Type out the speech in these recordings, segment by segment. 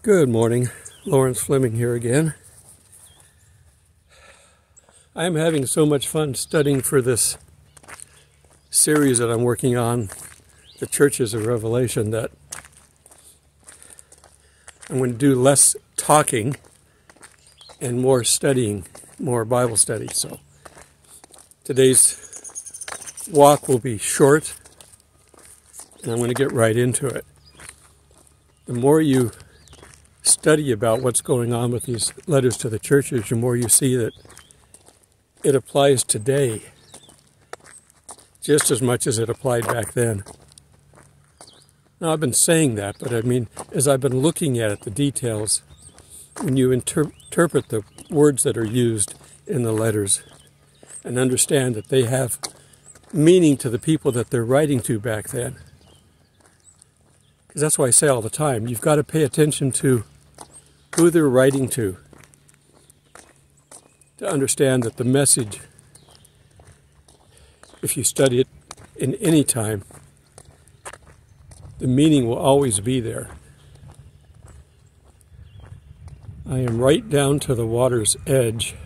Good morning, Lawrence Fleming here again. I am having so much fun studying for this series that I'm working on, the Churches of Revelation, that I'm going to do less talking and more studying, more Bible study. So today's walk will be short, and I'm going to get right into it. The more you study about what's going on with these letters to the churches, the more you see that it applies today just as much as it applied back then. Now, I've been saying that, but I mean, as I've been looking at it, the details, when you interpret the words that are used in the letters and understand that they have meaning to the people that they're writing to back then. Because that's why I say all the time, you've got to pay attention to who they're writing to understand that the message, if you study it in any time, the meaning will always be there. I am right down to the water's edge.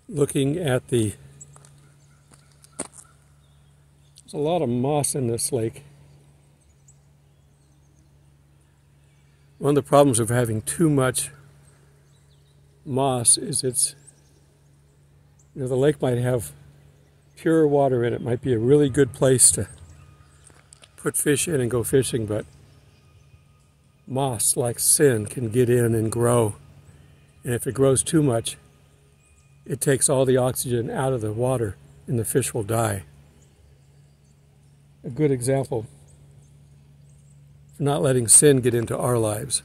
Looking at there's a lot of moss in this lake. One of the problems of having too much moss is the lake might have pure water in it. It might be a really good place to put fish in and go fishing, but moss, like sin, can get in and grow. And if it grows too much, it takes all the oxygen out of the water and the fish will die. A good example for not letting sin get into our lives,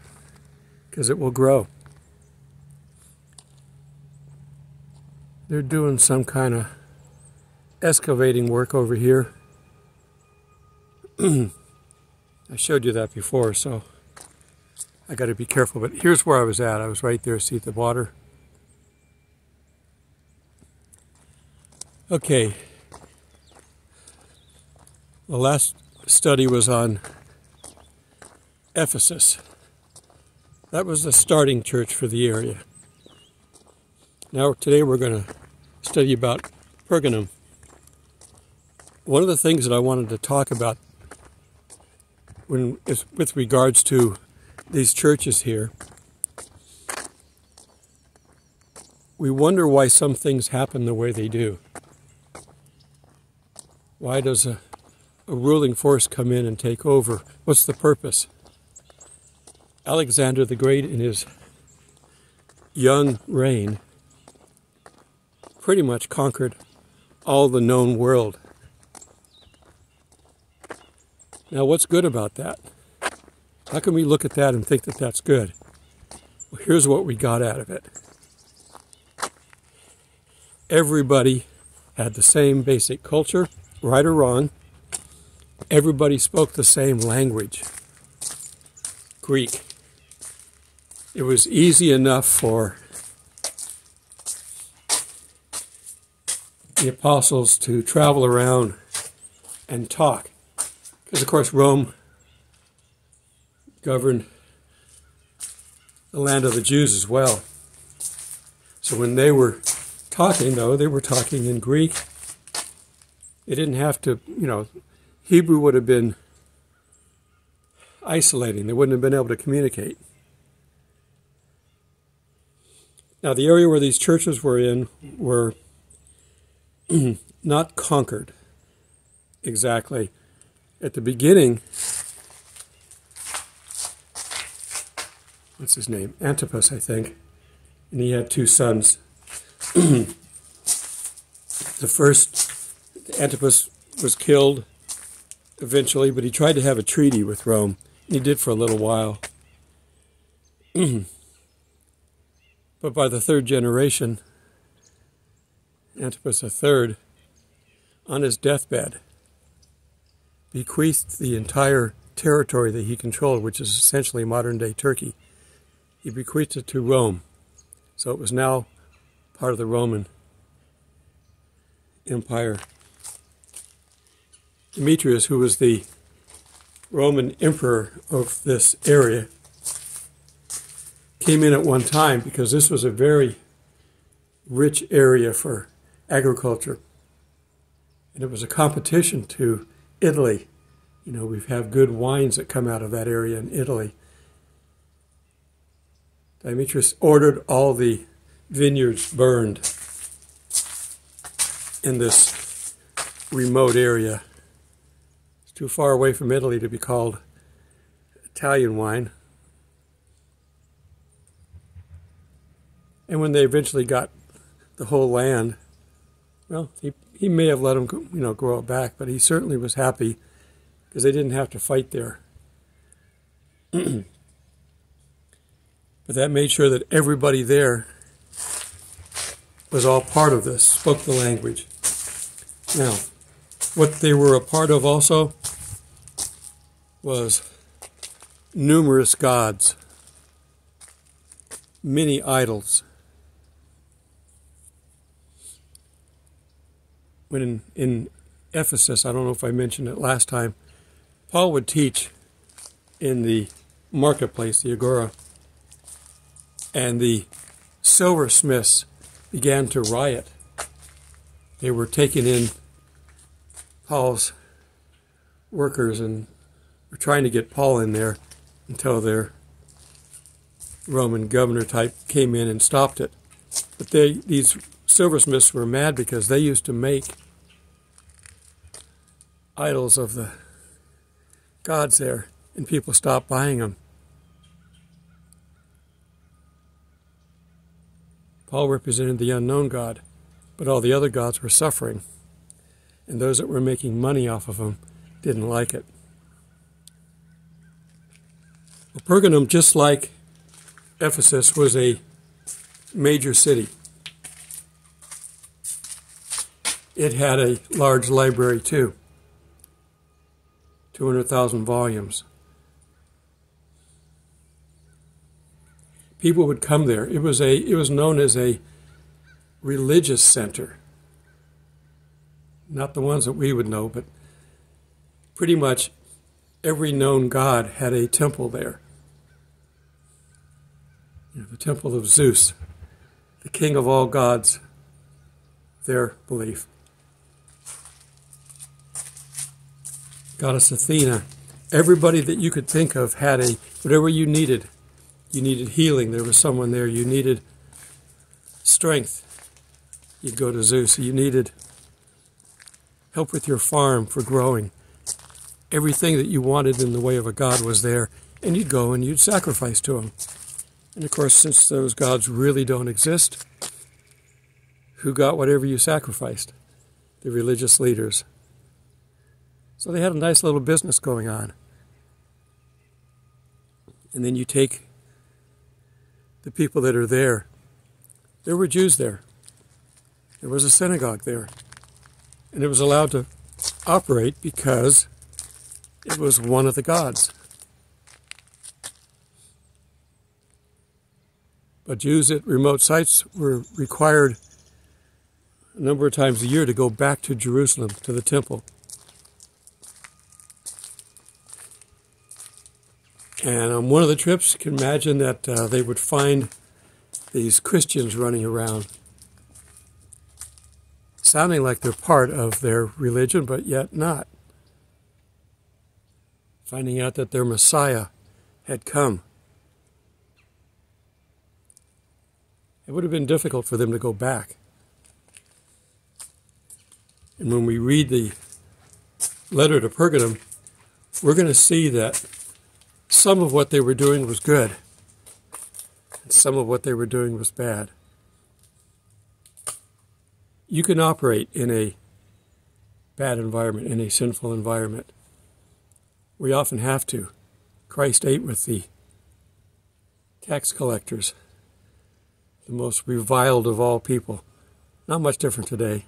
because it will grow. They're doing some kind of excavating work over here. I showed you that before, so I got to be careful. But here's where I was at. I was right there. See the water? Okay. The last study was on Ephesus. That was the starting church for the area. Now today we're going to study about Pergamum. One of the things that I wanted to talk about with regards to these churches here, we wonder why some things happen the way they do. Why does a ruling force come in and take over? What's the purpose? Alexander the Great, in his young reign, pretty much conquered all the known world. Now, what's good about that? How can we look at that and think that that's good? Well, here's what we got out of it. Everybody had the same basic culture, right or wrong. Everybody spoke the same language, Greek. It was easy enough for the apostles to travel around and talk. Because, of course, Rome governed the land of the Jews as well. So when they were talking, though, they were talking in Greek. They didn't have to, Hebrew would have been isolating. They wouldn't have been able to communicate. Now, the area where these churches were in were not conquered exactly. At the beginning, what's his name? Antipas, I think. And he had two sons. The first, Antipas, was killed eventually, but he tried to have a treaty with Rome. And he did for a little while. But by the third generation, Antipas III, on his deathbed, bequeathed the entire territory that he controlled, which is essentially modern-day Turkey. He bequeathed it to Rome. So it was now part of the Roman Empire. Demetrius, who was the Roman emperor of this area, came in at one time because this was a very rich area for agriculture. And it was a competition to Italy. You know, we have good wines that come out of that area in Italy. Demetrius ordered all the vineyards burned in this remote area. It's too far away from Italy to be called Italian wine. And when they eventually got the whole land, well, he may have let them, grow it back, but he certainly was happy because they didn't have to fight there. But that made sure that everybody there was all part of this, spoke the language. Now, what they were a part of also was numerous gods, many idols. When in Ephesus, I don't know if I mentioned it last time, Paul would teach in the marketplace, the agora, and the silversmiths began to riot. They were taking in Paul's workers and were trying to get Paul in there until their Roman governor type came in and stopped it. But these silversmiths were mad because they used to make idols of the gods there, and people stopped buying them. Paul represented the unknown God, but all the other gods were suffering, and those that were making money off of them didn't like it. Well, Pergamum, just like Ephesus, was a major city. It had a large library too, 200,000 volumes. People would come there. It was known as a religious center. Not the ones that we would know, but pretty much every known god had a temple there. The temple of Zeus, the king of all gods, their belief. Goddess Athena, everybody that you could think of had whatever you needed. You needed healing, there was someone there. You needed strength, you'd go to Zeus. You needed help with your farm for growing. Everything that you wanted in the way of a god was there, and you'd go and you'd sacrifice to him. And of course, since those gods really don't exist, who got whatever you sacrificed? The religious leaders. So they had a nice little business going on. And then you take the people that are there. There were Jews there. There was a synagogue there. And it was allowed to operate because it was one of the gods. But Jews at remote sites were required a number of times a year to go back to Jerusalem, to the temple. And on one of the trips, you can imagine that they would find these Christians running around, sounding like they're part of their religion, but yet not. Finding out that their Messiah had come. It would have been difficult for them to go back. And when we read the letter to Pergamum, we're going to see that some of what they were doing was good, and some of what they were doing was bad. You can operate in a bad environment, in a sinful environment. We often have to. Christ ate with the tax collectors, the most reviled of all people. Not much different today.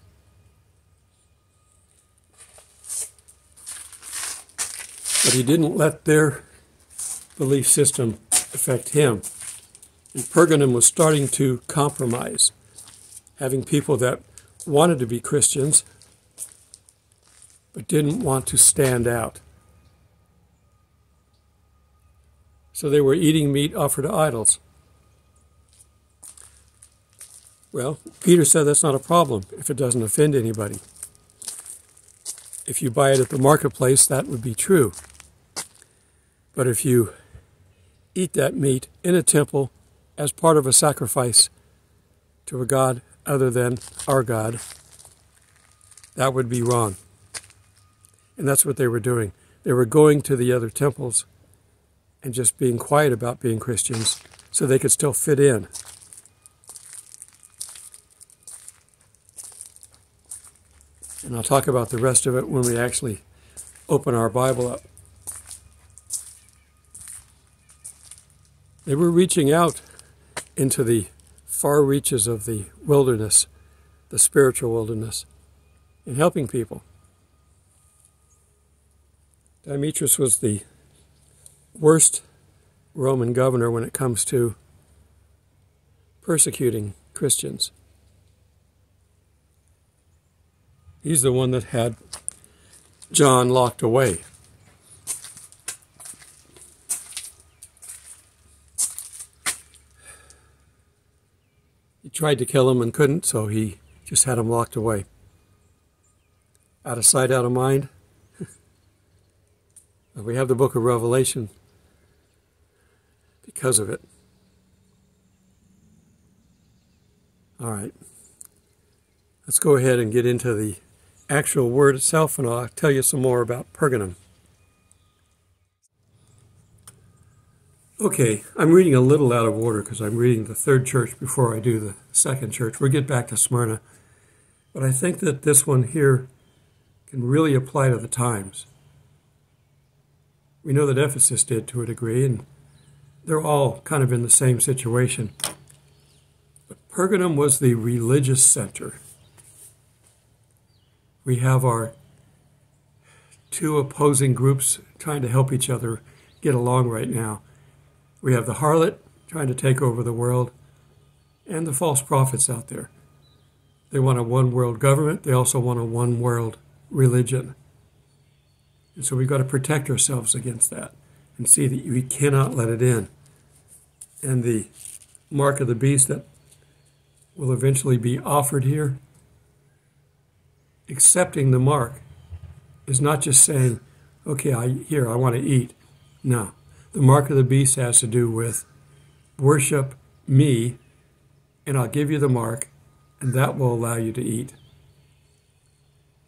But he didn't let their belief system affect him. And Pergamum was starting to compromise, having people that wanted to be Christians but didn't want to stand out. So they were eating meat offered to idols. Well, Peter said that's not a problem if it doesn't offend anybody. If you buy it at the marketplace, that would be true. But if you eat that meat in a temple as part of a sacrifice to a god other than our God, that would be wrong. And that's what they were doing. They were going to the other temples and just being quiet about being Christians so they could still fit in. And I'll talk about the rest of it when we actually open our Bible up. They were reaching out into the far reaches of the wilderness, the spiritual wilderness, and helping people. Demetrius was the worst Roman governor when it comes to persecuting Christians. He's the one that had John locked away. He tried to kill him and couldn't, so he just had him locked away. Out of sight, out of mind. We have the book of Revelation because of it. All right. Let's go ahead and get into the actual word itself, and I'll tell you some more about Pergamum. Okay, I'm reading a little out of order because I'm reading the third church before I do the second church. We'll get back to Smyrna. But I think that this one here can really apply to the times. We know that Ephesus did to a degree, and they're all kind of in the same situation. But Pergamum was the religious center. We have our two opposing groups trying to help each other get along right now. We have the harlot trying to take over the world, and the false prophets out there. They want a one-world government. They also want a one-world religion. And so we've got to protect ourselves against that and see that we cannot let it in. And the mark of the beast that will eventually be offered here, accepting the mark is not just saying, okay, I want to eat. No. The mark of the beast has to do with worship me, and I'll give you the mark, and that will allow you to eat.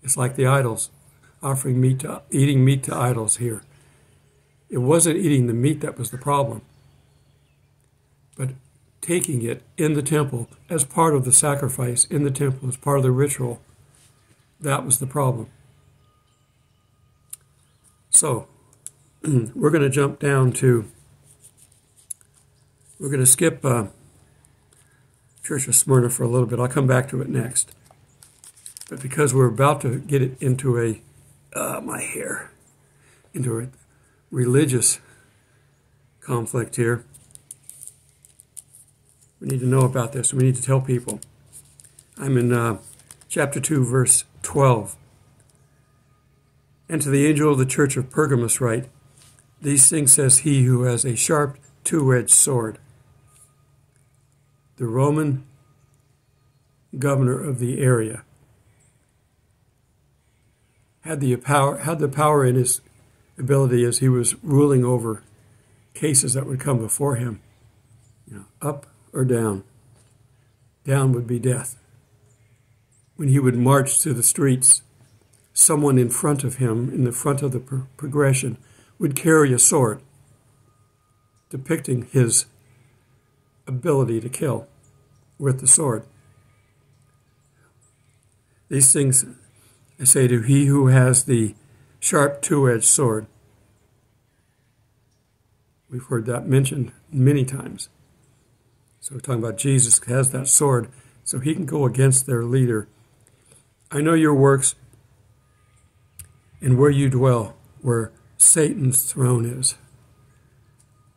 It's like the idols, eating meat to idols here. It wasn't eating the meat that was the problem, but taking it in the temple as part of the sacrifice in the temple, as part of the ritual, that was the problem. So, we're going to jump down to, we're going to skip Church of Smyrna for a little bit. I'll come back to it next. But because we're about to get it into into a religious conflict here, we need to know about this. We need to tell people. I'm in chapter 2, verse 12. And to the angel of the church of Pergamus write, these things says he who has a sharp two-edged sword. The Roman governor of the area had the power in his ability as he was ruling over cases that would come before him. Up or down. Down would be death. When he would march through the streets, someone in front of him, in the front of the progression, would carry a sword, depicting his ability to kill with the sword. These things I say to he who has the sharp two-edged sword. We've heard that mentioned many times. So we're talking about Jesus has that sword, so he can go against their leader. I know your works and where you dwell, where Satan's throne is.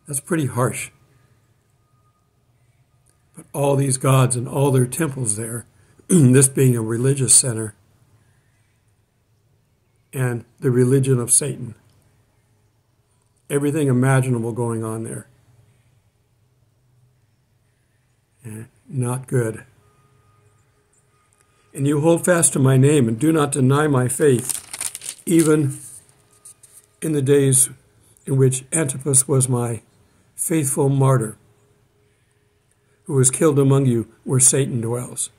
That's pretty harsh. But all these gods and all their temples there, this being a religious center, and the religion of Satan. everything imaginable going on there. And not good. And you hold fast to my name and do not deny my faith, even in the days in which Antipas was my faithful martyr, who was killed among you where Satan dwells.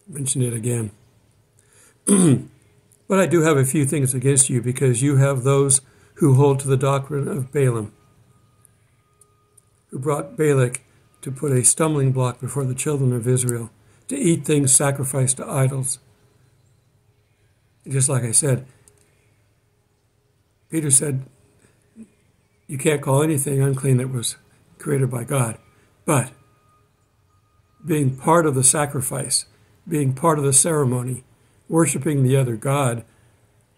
Mention it again. But I do have a few things against you, because you have those who hold to the doctrine of Balaam, who brought Balak to put a stumbling block before the children of Israel, to eat things sacrificed to idols. Just like I said, Peter said, you can't call anything unclean that was created by God. But being part of the sacrifice, being part of the ceremony, worshiping the other God,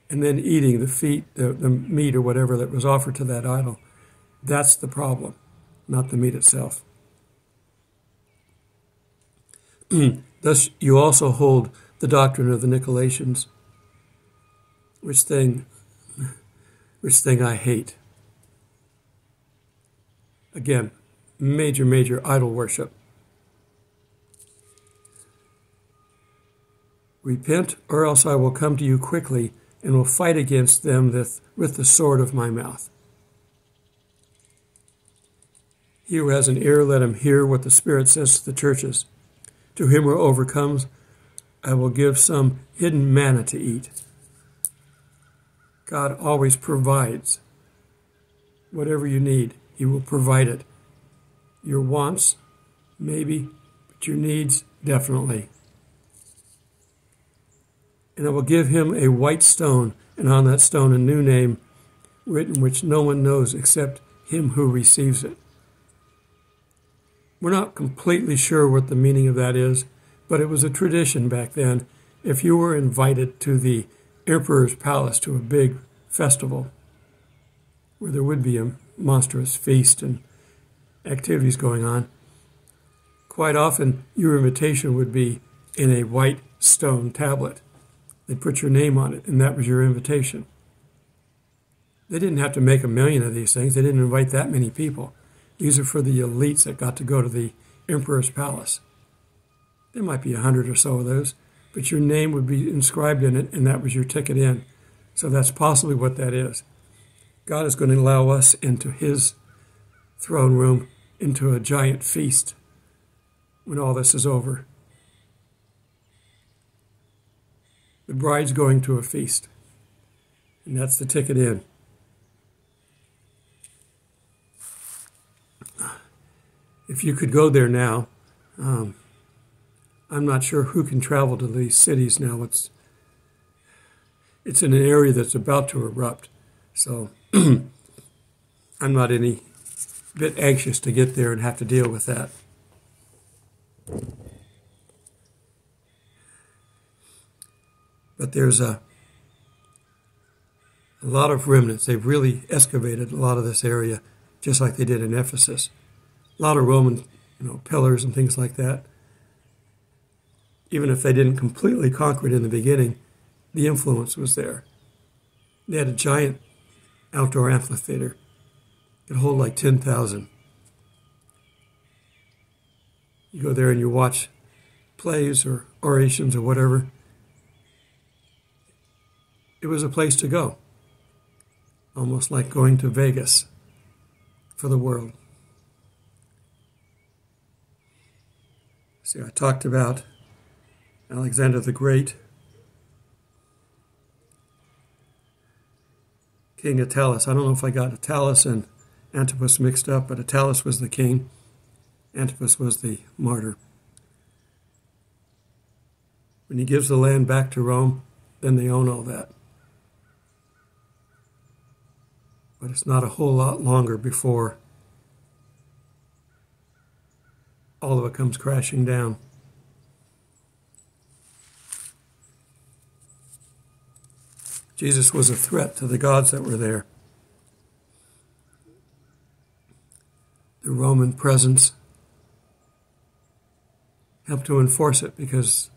and then eating the meat or whatever that was offered to that idol, that's the problem, not the meat itself. Thus you also hold the doctrine of the Nicolaitans, which thing I hate. Again, major idol worship. Repent, or else I will come to you quickly and will fight against them with the sword of my mouth. He who has an ear, let him hear what the Spirit says to the churches. To him who overcomes, I will give some hidden manna to eat. God always provides. Whatever you need, He will provide it. Your wants, maybe, but your needs, definitely. And I will give him a white stone, and on that stone a new name written, which no one knows except him who receives it. We're not completely sure what the meaning of that is, but it was a tradition back then. If you were invited to the emperor's palace to a big festival, where there would be a monstrous feast and activities going on, quite often your invitation would be in a white stone tablet. They'd put your name on it, and that was your invitation. They didn't have to make a million of these things. They didn't invite that many people. These are for the elites that got to go to the emperor's palace. There might be 100 or so of those, but your name would be inscribed in it, and that was your ticket in. So that's possibly what that is. God is going to allow us into His throne room, into a giant feast when all this is over. The bride's going to a feast, and that's the ticket in. If you could go there now, I'm not sure who can travel to these cities now. It's in an area that's about to erupt, so I'm not any bit anxious to get there and have to deal with that. But there's a lot of remnants. They've really excavated a lot of this area, just like they did in Ephesus. A lot of Roman, pillars and things like that. Even if they didn't completely conquer it in the beginning, the influence was there. They had a giant outdoor amphitheater. It could hold like 10,000. You go there and you watch plays or orations or whatever. It was a place to go. Almost like going to Vegas for the world. See, I talked about Alexander the Great, King Attalus. I don't know if I got Attalus and Antipas mixed up, but Attalus was the king. Antipas was the martyr. When he gives the land back to Rome, then they own all that. But it's not a whole lot longer before all of it comes crashing down. Jesus was a threat to the gods that were there. The Roman presence helped to enforce it, because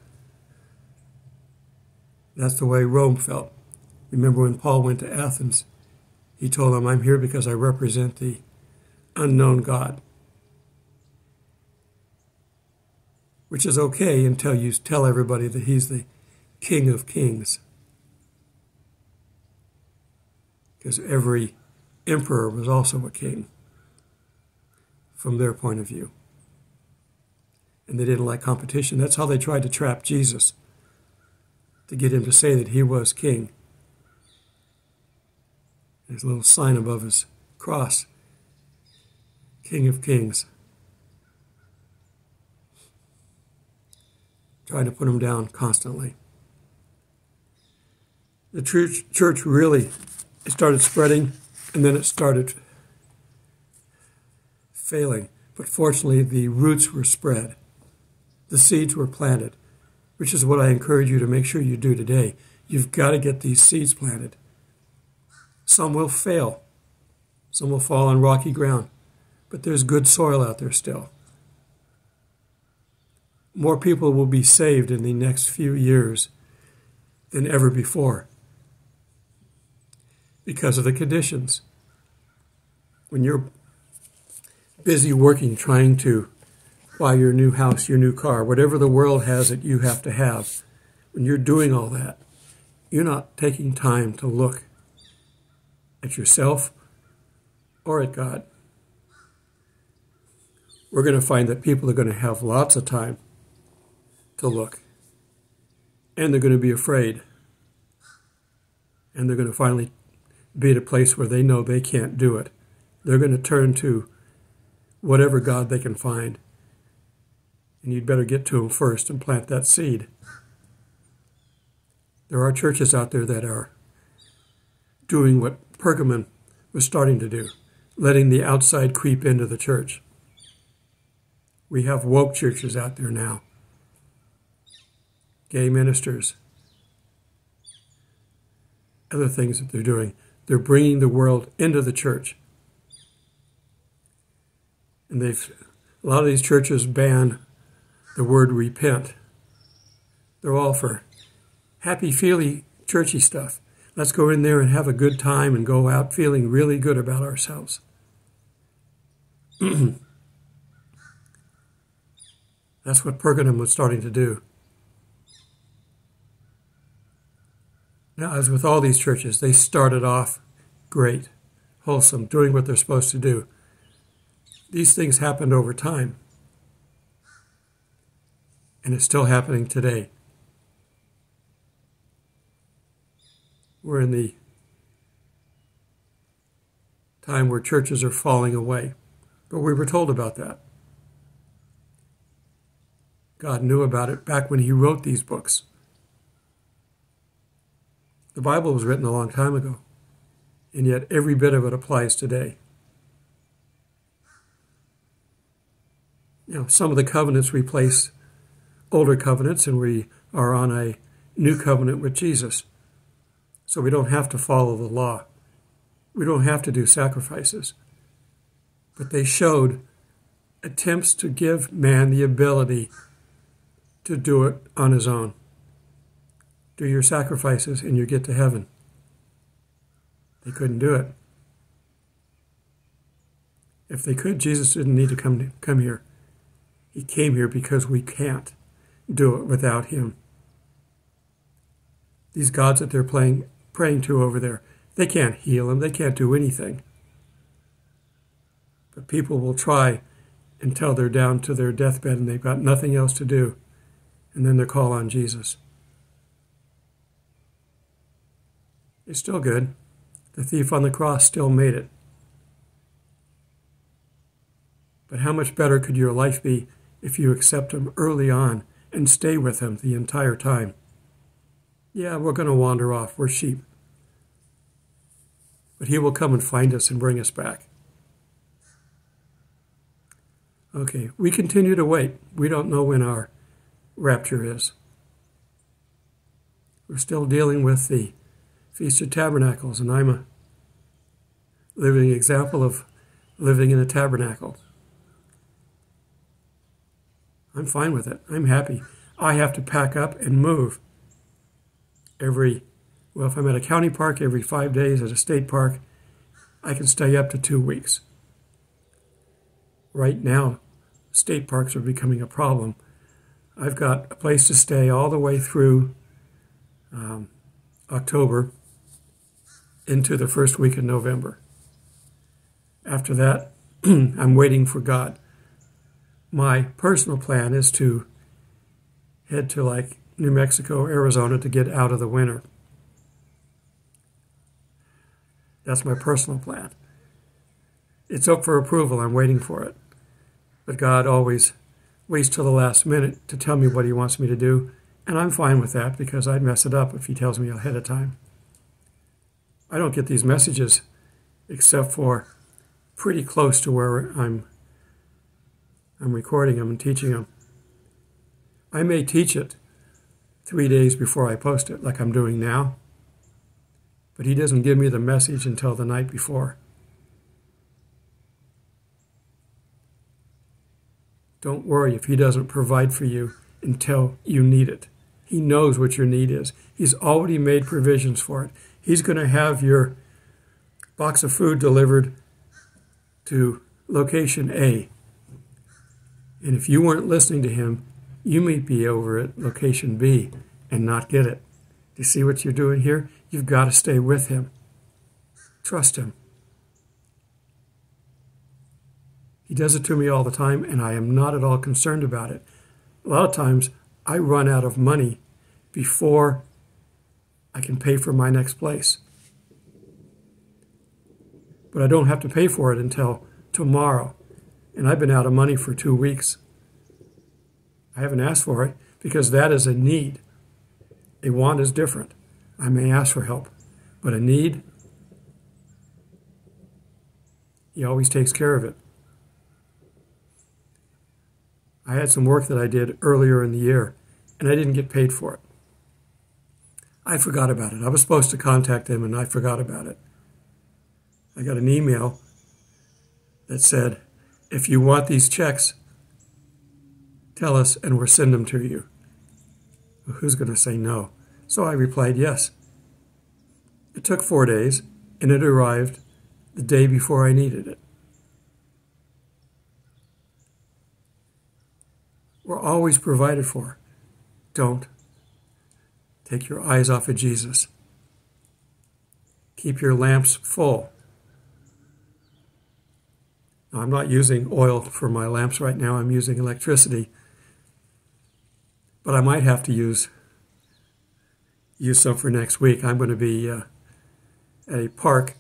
that's the way Rome felt. Remember when Paul went to Athens, He told them, I'm here because I represent the unknown God. Which is okay until you tell everybody that he's the King of Kings. Because every emperor was also a king from their point of view. And they didn't like competition. That's how they tried to trap Jesus, to get him to say that he was king. There's a little sign above his cross, King of Kings. Trying to put him down constantly. The church really started spreading, and then it started failing. But fortunately, the roots were spread. The seeds were planted, which is what I encourage you to make sure you do today. You've got to get these seeds planted. Some will fail. Some will fall on rocky ground. But there's good soil out there still. More people will be saved in the next few years than ever before because of the conditions. When you're busy working, trying to buy your new house, your new car, whatever the world has that you have to have, when you're doing all that, you're not taking time to look at yourself or at God. We're going to find that people are going to have lots of time to look. And they're going to be afraid. And they're going to finally be at a place where they know they can't do it. They're going to turn to whatever God they can find. And you'd better get to them first and plant that seed. There are churches out there that are doing what Pergamum was starting to do, letting the outside creep into the church. We have woke churches out there now. Gay ministers. Other things that they're doing. They're bringing the world into the church. And a lot of these churches ban the word repent. They're all for happy-feely, churchy stuff. Let's go in there and have a good time and go out feeling really good about ourselves. That's what Pergamum was starting to do. Now, as with all these churches, they started off great, wholesome, doing what they're supposed to do. These things happened over time. And it's still happening today. We're in the time where churches are falling away. But we were told about that. God knew about it back when he wrote these books. The Bible was written a long time ago, and yet every bit of it applies today. You know, some of the covenants replace older covenants, and we are on a new covenant with Jesus. So we don't have to follow the law. We don't have to do sacrifices. But they showed attempts to give man the ability to do it on his own. Do your sacrifices and you get to heaven. They couldn't do it. If they could, Jesus didn't need to come here. He came here because we can't do it without him. These gods that they're praying to over there, they can't heal them. They can't do anything. But people will try until they're down to their deathbed and they've got nothing else to do. And then they call on Jesus. It's still good. The thief on the cross still made it. But how much better could your life be if you accept him early on and stay with him the entire time? Yeah, we're going to wander off. We're sheep. But he will come and find us and bring us back. Okay, we continue to wait. We don't know when our rapture is. We're still dealing with the Feast of Tabernacles, and I'm a living example of living in a tabernacle. I'm fine with it. I'm happy. I have to pack up and move if I'm at a county park, every 5 days, at a state park, I can stay up to 2 weeks. Right now, state parks are becoming a problem. I've got a place to stay all the way through October into the first week of November. After that, I'm waiting for God. My personal plan is to head to like New Mexico, Arizona to get out of the winter. That's my personal plan. It's up for approval. I'm waiting for it. But God always waits till the last minute to tell me what he wants me to do, and I'm fine with that because I'd mess it up if he tells me ahead of time. I don't get these messages except for pretty close to where I'm recording them and teaching them. I may teach it 3 days before I post it, like I'm doing now, but he doesn't give me the message until the night before. Don't worry if he doesn't provide for you until you need it. He knows what your need is. He's already made provisions for it. He's going to have your box of food delivered to location A. And if you weren't listening to him, you may be over at location B and not get it. Do you see what you're doing here? You've got to stay with him. Trust him. He does it to me all the time, and I am not at all concerned about it. A lot of times, I run out of money before I can pay for my next place. But I don't have to pay for it until tomorrow, and I've been out of money for 2 weeks. I haven't asked for it because that is a need. A want is different. I may ask for help, but a need, he always takes care of it. I had some work that I did earlier in the year, and I didn't get paid for it. I forgot about it. I was supposed to contact them, and I forgot about it. I got an email that said, if you want these checks, tell us, and we'll send them to you. Well, who's going to say no? So I replied yes. It took 4 days, and it arrived the day before I needed it. We're always provided for. Don't take your eyes off of Jesus. Keep your lamps full. Now, I'm not using oil for my lamps right now. I'm using electricity. But I might have to use some for next week. I'm going to be at a park.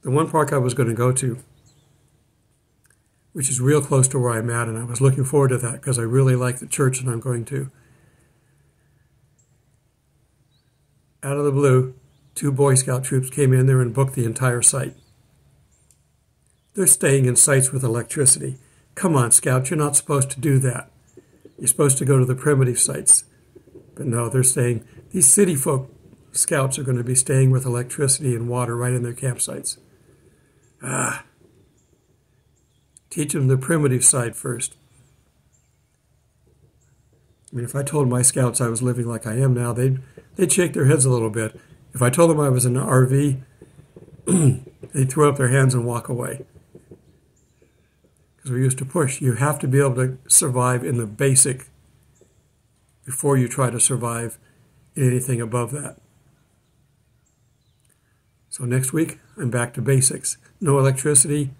The one park I was going to go to, which is real close to where I'm at, and I was looking forward to that because I really like the church that I'm going to. Out of the blue, 2 Boy Scout troops came in there and booked the entire site. They're staying in sites with electricity. Come on, Scouts, you're not supposed to do that. You're supposed to go to the primitive sites. But no, they're staying. These city folk Scouts are going to be staying with electricity and water right in their campsites. Teach them the primitive side first. I mean, if I told my Scouts I was living like I am now, they'd shake their heads a little bit. If I told them I was in an RV, they'd throw up their hands and walk away. Because we used to push. You have to be able to survive in the basic before you try to survive in anything above that. So next week, I'm back to basics. No electricity,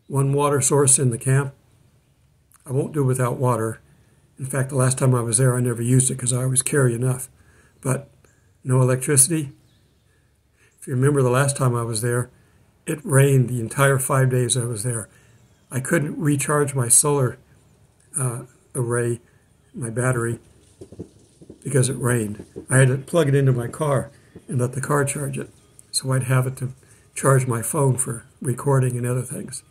1 water source in the camp. I won't do without water. In fact, the last time I was there, I never used it because I always carry enough. But no electricity. If you remember the last time I was there, it rained the entire 5 days I was there. I couldn't recharge my solar array, my battery, because it rained. I had to plug it into my car and let the car charge it. So I'd have it to charge my phone for recording and other things.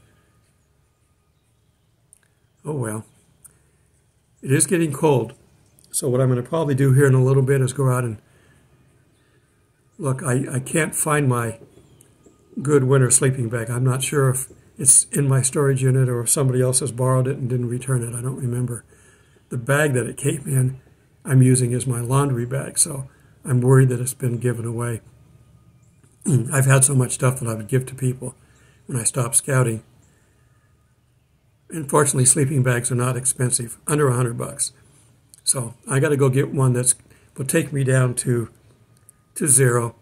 Oh well. It is getting cold. So what I'm going to probably do here in a little bit is go out and look. I can't find my good winter sleeping bag. I'm not sure if it's in my storage unit or if somebody else has borrowed it and didn't return it. I don't remember. The bag that it came in, I'm using as my laundry bag, so I'm worried that it's been given away. I've had so much stuff that I would give to people when I stopped scouting. Unfortunately, sleeping bags are not expensive, under $100. So I got to go get one that will take me down to zero.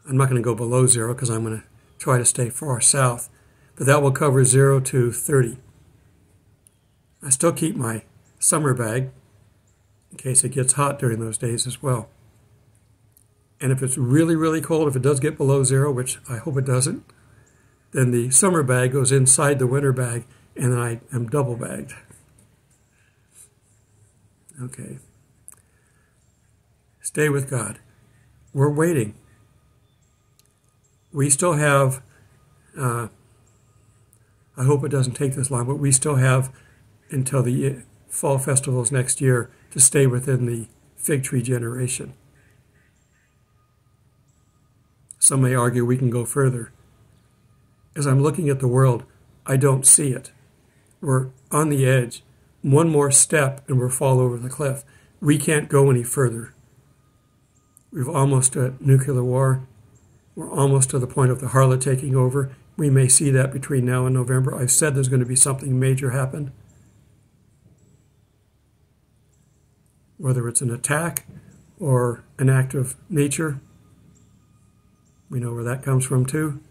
I'm not going to go below zero because I'm going to try to stay far south, but that will cover 0 to 30. I still keep my summer bag in case it gets hot during those days as well. And if it's really, really cold, if it does get below zero, which I hope it doesn't, then the summer bag goes inside the winter bag, and then I am double bagged. Okay. Stay with God. We're waiting. We still have, I hope it doesn't take this long, but we still have until the fall festivals next year to stay within the fig tree generation. Some may argue we can go further. As I'm looking at the world, I don't see it. We're on the edge. One more step and we'll fall over the cliff. We can't go any further. We're almost at nuclear war. We're almost to the point of the harlot taking over. We may see that between now and November. I've said there's going to be something major happen. Whether it's an attack or an act of nature, we know where that comes from too.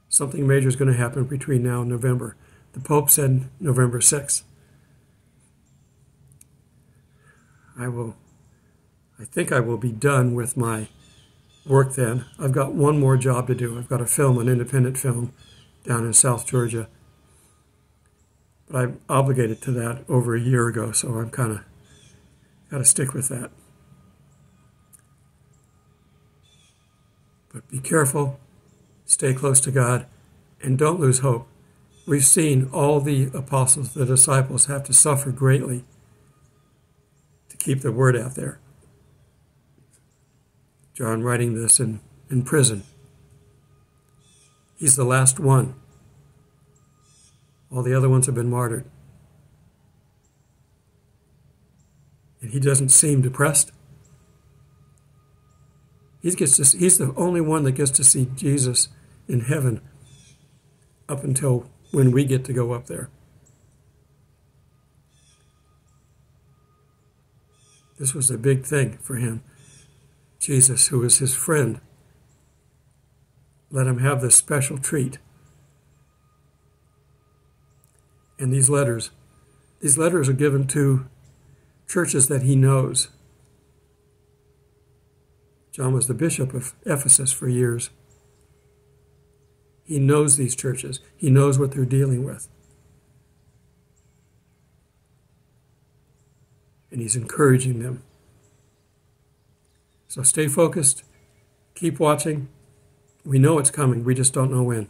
Something major is going to happen between now and November. The Pope said November 6th. I think I will be done with my work then. I've got one more job to do. I've got to film an independent film down in South Georgia. But I'm obligated to that over a year ago, so I'm kind of got to stick with that. But be careful, stay close to God, and don't lose hope. We've seen all the apostles, the disciples, have to suffer greatly to keep the word out there. John writing this in prison. He's the last one. All the other ones have been martyred. And he doesn't seem depressed. He's the only one that gets to see Jesus in heaven up until when we get to go up there. This was a big thing for him. Jesus, who was his friend, let him have this special treat. And these letters are given to churches that he knows. John was the bishop of Ephesus for years. He knows these churches. He knows what they're dealing with. And he's encouraging them. So stay focused. Keep watching. We know it's coming. We just don't know when.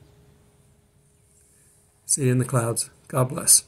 See you in the clouds. God bless.